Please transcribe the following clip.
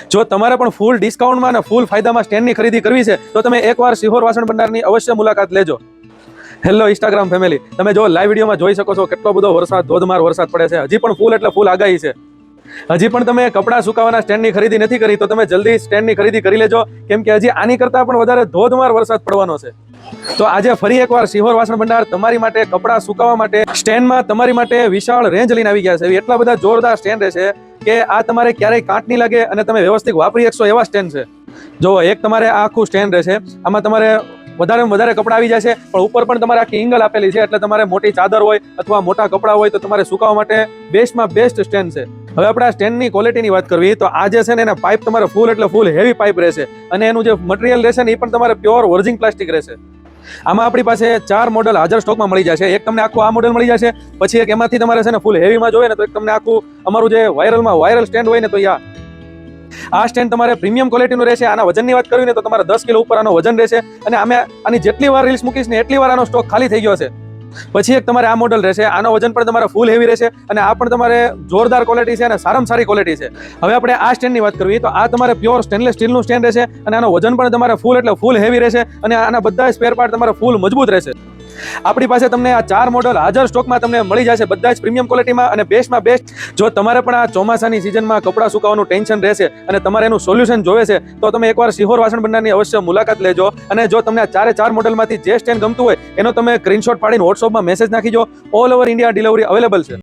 જો તમારે પણ ફૂલ ડિસ્કાઉન્ટમાં અને ફૂલ ફાયદામાં સ્ટેન્ડની ખરીદી કરવી છે તો તમે એકવાર સિહોર વાસણ ભંડારની અવશ્ય મુલાકાત લેજો. હેલો ઇન્સ્ટાગ્રામ ફેમિલી, તમે જો લાઈવ વિડીયોમાં જોઈ શકો છો કેટલો બધો વરસાદ, ધોધમાર વરસાદ પડે છે. હજી પણ ફૂલ એટલે ફૂલ આગાહી છે. હજી પણ તમે કપડાં સુકાવાના સ્ટેન્ડની ખરીદી નથી કરી તો તમે જલ્દી સ્ટેન્ડની ખરીદી કરી લેજો, કેમ કે હજી આની કરતાં પણ વધારે ધોધમાર વરસાદ પડવાનો છે. તો આજે ફરી એકવાર સિહોર વાસણ ભંડાર તમારી માટે કપડાં સુકાવા માટે સ્ટેન્ડમાં તમારી માટે વિશાળ રેન્જ લઈને આવી ગયા છે. એટલા બધા જોરદાર સ્ટેન્ડ રહેશે કે આ તમારે ક્યારેય કાંટ નહીં લાગે અને તમે વ્યવસ્થિત વાપરી શકશો એવા સ્ટેન્ડ છે. જો એક તમારે આખું સ્ટેન્ડ રહેશે, આમાં તમારે વધારેમાં વધારે કપડાં આવી જાય છે, પણ ઉપર પણ તમારે આખી એંગલ આપેલી છે, એટલે તમારે મોટી ચાદર હોય અથવા મોટા કપડાં હોય તો તમારે સુકાવા માટે બેસ્ટમાં બેસ્ટ સ્ટેન્ડ છે. હવે આપણે આ સ્ટેન્ડની ક્વોલિટીની વાત કરવી તો આ જે છે ને એના પાઇપ તમારે ફૂલ એટલે ફૂલ હેવી પાઇપ રહેશે અને એનું જે મટીરિયલ રહેશે ને એ પણ તમારે પ્યોર વર્જિન પ્લાસ્ટિક રહેશે. આમાં આપણી પાસે 4 મોડલ હાજર સ્ટોકમાં મળી જશે. એક તમને આખું આ મોડલ મળી જશે, પછી એક એમાંથી તમારે છે ને ફૂલ હેવીમાં જોઈએ ને તો એક તમને આખું અમારું જે વાયરલ સ્ટેન્ડ હોય ને તો આ સ્ટેન્ડ તમારે પ્રીમિયમ ક્વોલિટીનું રહેશે. આના વજનની વાત કરવી ને તો તમારે 10 કિલો ઉપર આનો વજન રહેશે અને આની જેટલી વાર રીલ્સ મૂકીશ ને એટલી વાર આનો સ્ટોક ખાલી થઈ ગયો છે. પછી એક તમારે આ મોડલ રહેશે, આનો વજન પણ તમારે ફૂલ હેવી રહેશે અને આ પણ તમારે જોરદાર ક્વોલિટી છે અને સારામાં સારી ક્વોલિટી છે. હવે આપણે આ સ્ટેન્ડની વાત કરવી તો આ તમારે પ્યોર સ્ટેનલેસ સ્ટીલનું સ્ટેન્ડ રહેશે અને આનો વજન પણ તમારે ફૂલ એટલે ફૂલ હેવી રહેશે અને આના બધા સ્પેર પાર્ટ તમારે ફૂલ મજબૂત રહેશે. આપણી પાસે તમને આ 4 મોડલ હાજર સ્ટોકમાં તમને મળી જશે, બધા જ પ્રીમિયમ ક્વોલિટીમાં અને બેસ્ટમાં બેસ્ટ. જો તમારે પણ આ ચોમાસાની સિઝનમાં કપડાં સુકાવાનું ટેન્શન રહેશે અને તમારે એનું સોલ્યુશન જોવે છે તો તમે એકવાર સિહોર વાસણ ભંડારની અવશ્ય મુલાકાત લેજો. અને જો તમને આ 4 મોડલમાંથી જે સ્ટેન્ડ ગમતું હોય એનો તમે સ્ક્રીનશોટ પાડીને વોટ્સઅપમાં મેસેજ નાખીજો. All over India delivery available છે.